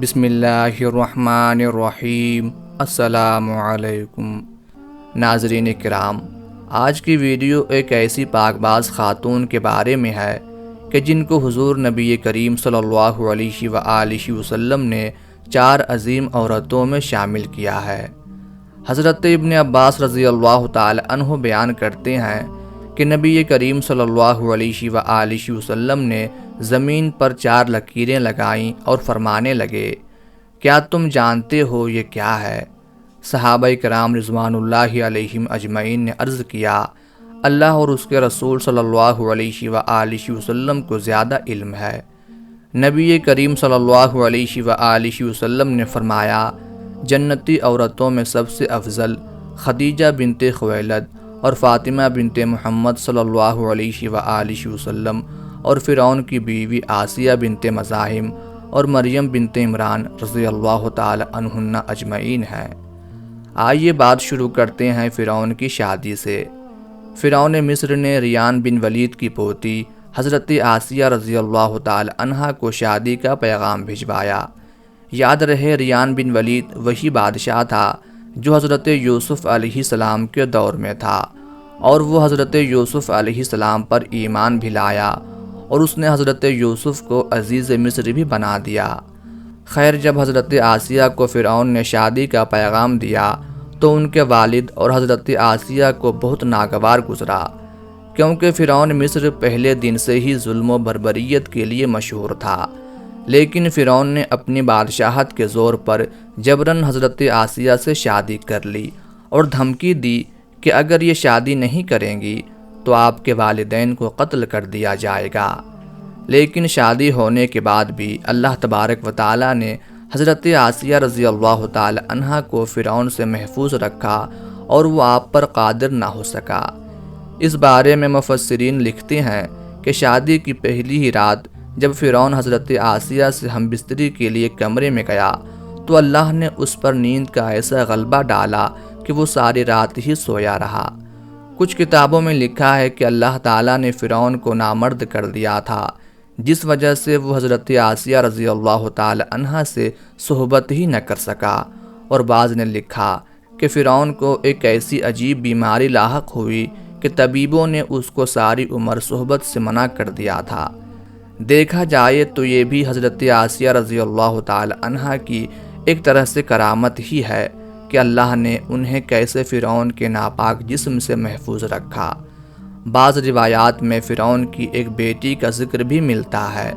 بسم اللہ الرحمن الرحیم۔ السلام علیکم ناظرین کرام، آج کی ویڈیو ایک ایسی پاک باز خاتون کے بارے میں ہے کہ جن کو حضور نبی کریم صلی اللہ علیہ وآلہ وسلم نے 4 عظیم عورتوں میں شامل کیا ہے۔ حضرت ابن عباس رضی اللہ تعالی عنہ بیان کرتے ہیں کہ نبی کریم صلی اللہ علیہ وآلہ وسلم نے زمین پر 4 لکیریں لگائیں اور فرمانے لگے، کیا تم جانتے ہو یہ کیا ہے؟ صحابہ کرام رضوان اللہ علیہم اجمعین نے عرض کیا، اللہ اور اس کے رسول صلی اللہ علیہ وآلہ وسلم کو زیادہ علم ہے۔ نبی کریم صلی اللہ علیہ وآلہ وسلم نے فرمایا، جنتی عورتوں میں سب سے افضل خدیجہ بنت خویلد اور فاطمہ بنت محمد صلی اللہ علیہ وآلہ وسلم اور فرعون کی بیوی آسیہ بنت مزاحم اور مریم بنت عمران رضی اللہ تعالی عنہن اجمعین ہیں۔ آئیے بات شروع کرتے ہیں فرعون کی شادی سے۔ فرعون مصر نے ریان بن ولید کی پوتی حضرت آسیہ رضی اللہ تعالی عنہا کو شادی کا پیغام بھجوایا۔ یاد رہے، ریان بن ولید وہی بادشاہ تھا جو حضرت یوسف علیہ السلام کے دور میں تھا، اور وہ حضرت یوسف علیہ السلام پر ایمان بھی لایا اور اس نے حضرت یوسف کو عزیز مصر بھی بنا دیا۔ خیر، جب حضرت آسیہ کو فرعون نے شادی کا پیغام دیا تو ان کے والد اور حضرت آسیہ کو بہت ناگوار گزرا، کیونکہ فرعون مصر پہلے دن سے ہی ظلم و بربریت کے لیے مشہور تھا، لیکن فرعون نے اپنی بادشاہت کے زور پر جبراً حضرت آسیہ سے شادی کر لی اور دھمکی دی کہ اگر یہ شادی نہیں کریں گی تو آپ کے والدین کو قتل کر دیا جائے گا۔ لیکن شادی ہونے کے بعد بھی اللہ تبارک و تعالی نے حضرت آسیہ رضی اللہ تعالی عنہا کو فرعون سے محفوظ رکھا اور وہ آپ پر قادر نہ ہو سکا۔ اس بارے میں مفسرین لکھتے ہیں کہ شادی کی پہلی ہی رات جب فرعون حضرت آسیہ سے ہم بستری کے لیے کمرے میں گیا تو اللہ نے اس پر نیند کا ایسا غلبہ ڈالا کہ وہ ساری رات ہی سویا رہا۔ کچھ کتابوں میں لکھا ہے کہ اللہ تعالیٰ نے فرعون کو نامرد کر دیا تھا، جس وجہ سے وہ حضرت آسیہ رضی اللہ تعالی عنہا سے صحبت ہی نہ کر سکا، اور بعض نے لکھا کہ فرعون کو ایک ایسی عجیب بیماری لاحق ہوئی کہ طبیبوں نے اس کو ساری عمر صحبت سے منع کر دیا تھا۔ دیکھا جائے تو یہ بھی حضرت آسیہ رضی اللہ تعالی عنہا کی ایک طرح سے کرامت ہی ہے کہ اللہ نے انہیں کیسے فرعون کے ناپاک جسم سے محفوظ رکھا۔ بعض روایات میں فرعون کی ایک بیٹی کا ذکر بھی ملتا ہے۔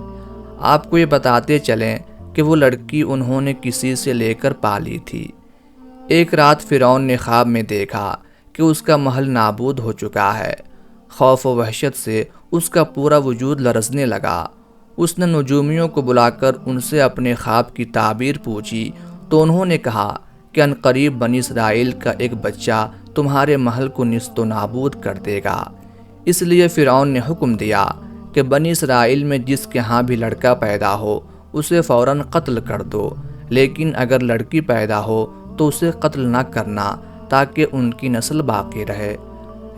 آپ کو یہ بتاتے چلیں کہ وہ لڑکی انہوں نے کسی سے لے کر پالی تھی۔ ایک رات فرعون نے خواب میں دیکھا کہ اس کا محل نابود ہو چکا ہے۔ خوف و وحشت سے اس کا پورا وجود لرزنے لگا۔ اس نے نجومیوں کو بلا کر ان سے اپنے خواب کی تعبیر پوچھی تو انہوں نے کہا کہ عنقریب بنی اسرائیل کا ایک بچہ تمہارے محل کو نیست و نابود کر دے گا۔ اس لیے فرعون نے حکم دیا کہ بنی اسرائیل میں جس کے ہاں بھی لڑکا پیدا ہو اسے فوراً قتل کر دو، لیکن اگر لڑکی پیدا ہو تو اسے قتل نہ کرنا تاکہ ان کی نسل باقی رہے۔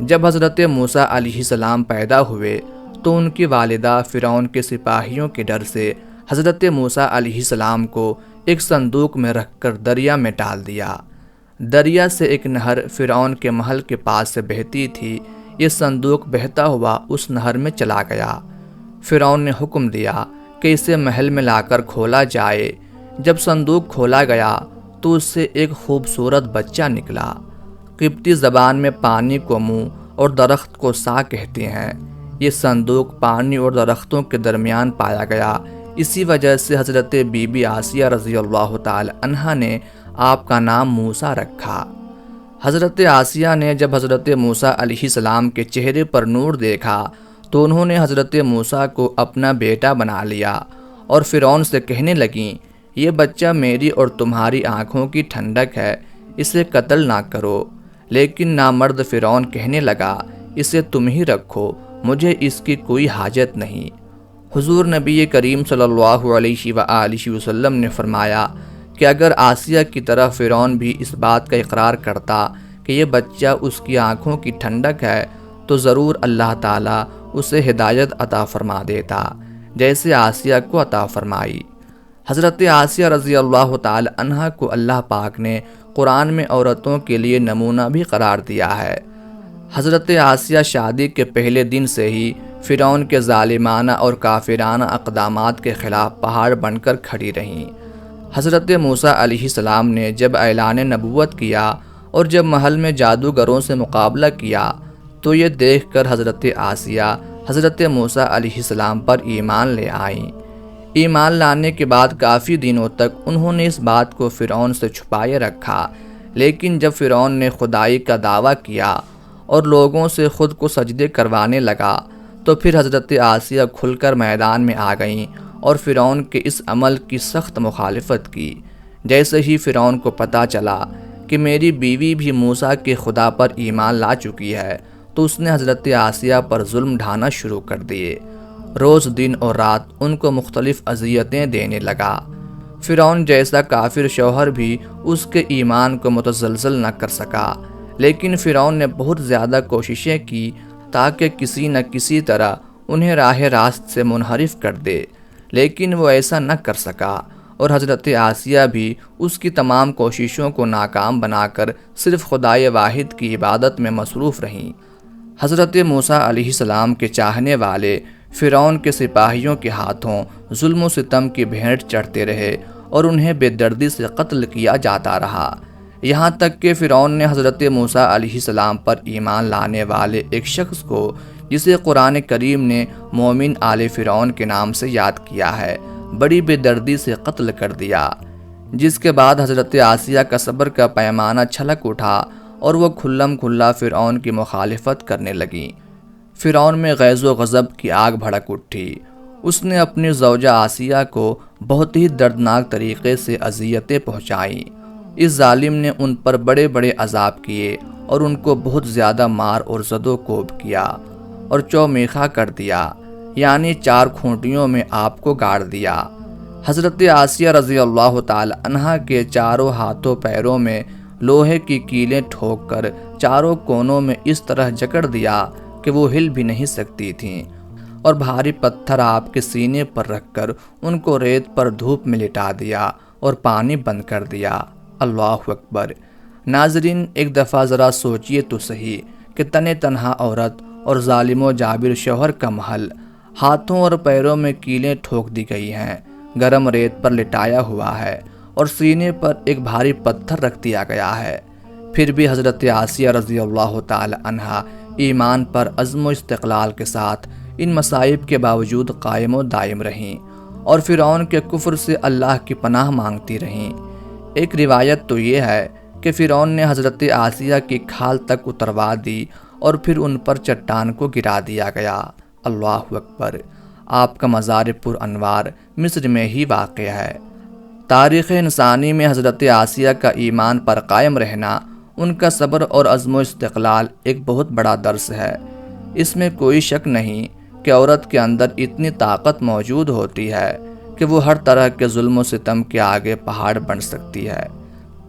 جب حضرت موسیٰ علیہ السلام پیدا ہوئے تو ان کی والدہ فرعون کے سپاہیوں کے ڈر سے حضرت موسیٰ علیہ السلام کو ایک صندوق میں رکھ کر دریا میں ڈال دیا۔ دریا سے ایک نہر فرعون کے محل کے پاس سے بہتی تھی۔ یہ صندوق بہتا ہوا اس نہر میں چلا گیا۔ فرعون نے حکم دیا کہ اسے محل میں لا کر کھولا جائے۔ جب صندوق کھولا گیا تو اس سے ایک خوبصورت بچہ نکلا۔ قبطی زبان میں پانی کو منہ اور درخت کو سا کہتے ہیں۔ یہ صندوق پانی اور درختوں کے درمیان پایا گیا، اسی وجہ سے حضرت بی بی آسیہ رضی اللہ تعالی عنہا نے آپ کا نام موسیٰ رکھا۔ حضرت آسیہ نے جب حضرت موسیٰ علیہ السلام کے چہرے پر نور دیکھا تو انہوں نے حضرت موسیٰ کو اپنا بیٹا بنا لیا اور فرعون سے کہنے لگیں، یہ بچہ میری اور تمہاری آنکھوں کی ٹھنڈک ہے، اسے قتل نہ کرو۔ لیکن نامرد فرعون کہنے لگا، اسے تم ہی رکھو، مجھے اس کی کوئی حاجت نہیں۔ حضور نبی کریم صلی اللہ علیہ وآلہ وسلم نے فرمایا کہ اگر آسیہ کی طرح فرعون بھی اس بات کا اقرار کرتا کہ یہ بچہ اس کی آنکھوں کی ٹھنڈک ہے تو ضرور اللہ تعالیٰ اسے ہدایت عطا فرما دیتا، جیسے آسیہ کو عطا فرمائی۔ حضرت آسیہ رضی اللہ تعالی عنہا کو اللہ پاک نے قرآن میں عورتوں کے لیے نمونہ بھی قرار دیا ہے۔ حضرت آسیہ شادی کے پہلے دن سے ہی فرعون کے ظالمانہ اور کافرانہ اقدامات کے خلاف پہاڑ بن کر کھڑی رہیں۔ حضرت موسیٰ علیہ السلام نے جب اعلان نبوت کیا اور جب محل میں جادوگروں سے مقابلہ کیا تو یہ دیکھ کر حضرت آسیہ حضرت موسیٰ علیہ السلام پر ایمان لے آئیں۔ ایمان لانے کے بعد کافی دنوں تک انہوں نے اس بات کو فرعون سے چھپائے رکھا، لیکن جب فرعون نے خدائی کا دعویٰ کیا اور لوگوں سے خود کو سجدے کروانے لگا تو پھر حضرت آسیہ کھل کر میدان میں آ گئیں اور فرعون کے اس عمل کی سخت مخالفت کی۔ جیسے ہی فرعون کو پتہ چلا کہ میری بیوی بھی موسیٰ کے خدا پر ایمان لا چکی ہے تو اس نے حضرت آسیہ پر ظلم ڈھانا شروع کر دیے۔ روز دن اور رات ان کو مختلف اذیتیں دینے لگا۔ فرعون جیسا کافر شوہر بھی اس کے ایمان کو متزلزل نہ کر سکا، لیکن فرعون نے بہت زیادہ کوششیں کی تاکہ کسی نہ کسی طرح انہیں راہ راست سے منحرف کر دے، لیکن وہ ایسا نہ کر سکا اور حضرت آسیہ بھی اس کی تمام کوششوں کو ناکام بنا کر صرف خدائے واحد کی عبادت میں مصروف رہیں۔ حضرت موسیٰ علیہ السلام کے چاہنے والے فرعون کے سپاہیوں کے ہاتھوں ظلم و ستم کی بھینٹ چڑھتے رہے اور انہیں بے دردی سے قتل کیا جاتا رہا، یہاں تک کہ فرعون نے حضرت موسیٰ علیہ السلام پر ایمان لانے والے ایک شخص کو، جسے قرآن کریم نے مومن آل فرعون کے نام سے یاد کیا ہے، بڑی بے دردی سے قتل کر دیا، جس کے بعد حضرت آسیہ کا صبر کا پیمانہ چھلک اٹھا اور وہ کھلم کھلا فرعون کی مخالفت کرنے لگیں۔ فرعون میں غیظ و غضب کی آگ بھڑک اٹھی۔ اس نے اپنی زوجہ آسیہ کو بہت ہی دردناک طریقے سے اذیتیں پہنچائیں۔ اس ظالم نے ان پر بڑے بڑے عذاب کیے اور ان کو بہت زیادہ مار اور زد و کوب کیا اور چومیخا کر دیا، یعنی 4 کھونٹیوں میں آپ کو گاڑ دیا۔ حضرت آسیہ رضی اللہ تعالی عنہا کے چاروں ہاتھوں پیروں میں لوہے کی کیلیں ٹھوک کر چاروں کونوں میں اس طرح جکڑ دیا کہ وہ ہل بھی نہیں سکتی تھیں، اور بھاری پتھر آپ کے سینے پر رکھ کر ان کو ریت پر دھوپ میں لٹا دیا اور پانی بند کر دیا۔ اللہ اکبر۔ ناظرین، ایک دفعہ ذرا سوچئے تو صحیح کہ تنے تنہا عورت اور ظالم و جابر شوہر کا محل، ہاتھوں اور پیروں میں کیلیں ٹھوک دی گئی ہیں، گرم ریت پر لٹایا ہوا ہے اور سینے پر ایک بھاری پتھر رکھ دیا گیا ہے، پھر بھی حضرت آسیہ رضی اللہ تعالی عنہا ایمان پر عزم و استقلال کے ساتھ ان مصائب کے باوجود قائم و دائم رہیں اور فرعون کے کفر سے اللہ کی پناہ مانگتی رہیں۔ ایک روایت تو یہ ہے کہ فرعون نے حضرت آسیہ کی کھال تک اتروا دی اور پھر ان پر چٹان کو گرا دیا گیا۔ اللہ اکبر۔ آپ کا مزار پر انوار مصر میں ہی واقع ہے۔ تاریخ انسانی میں حضرت آسیہ کا ایمان پر قائم رہنا، ان کا صبر اور عزم و استقلال ایک بہت بڑا درس ہے۔ اس میں کوئی شک نہیں کہ عورت کے اندر اتنی طاقت موجود ہوتی ہے کہ وہ ہر طرح کے ظلم و ستم کے آگے پہاڑ بن سکتی ہے۔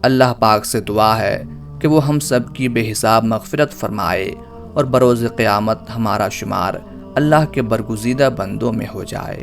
اللہ پاک سے دعا ہے کہ وہ ہم سب کی بے حساب مغفرت فرمائے اور بروز قیامت ہمارا شمار اللہ کے برگزیدہ بندوں میں ہو جائے۔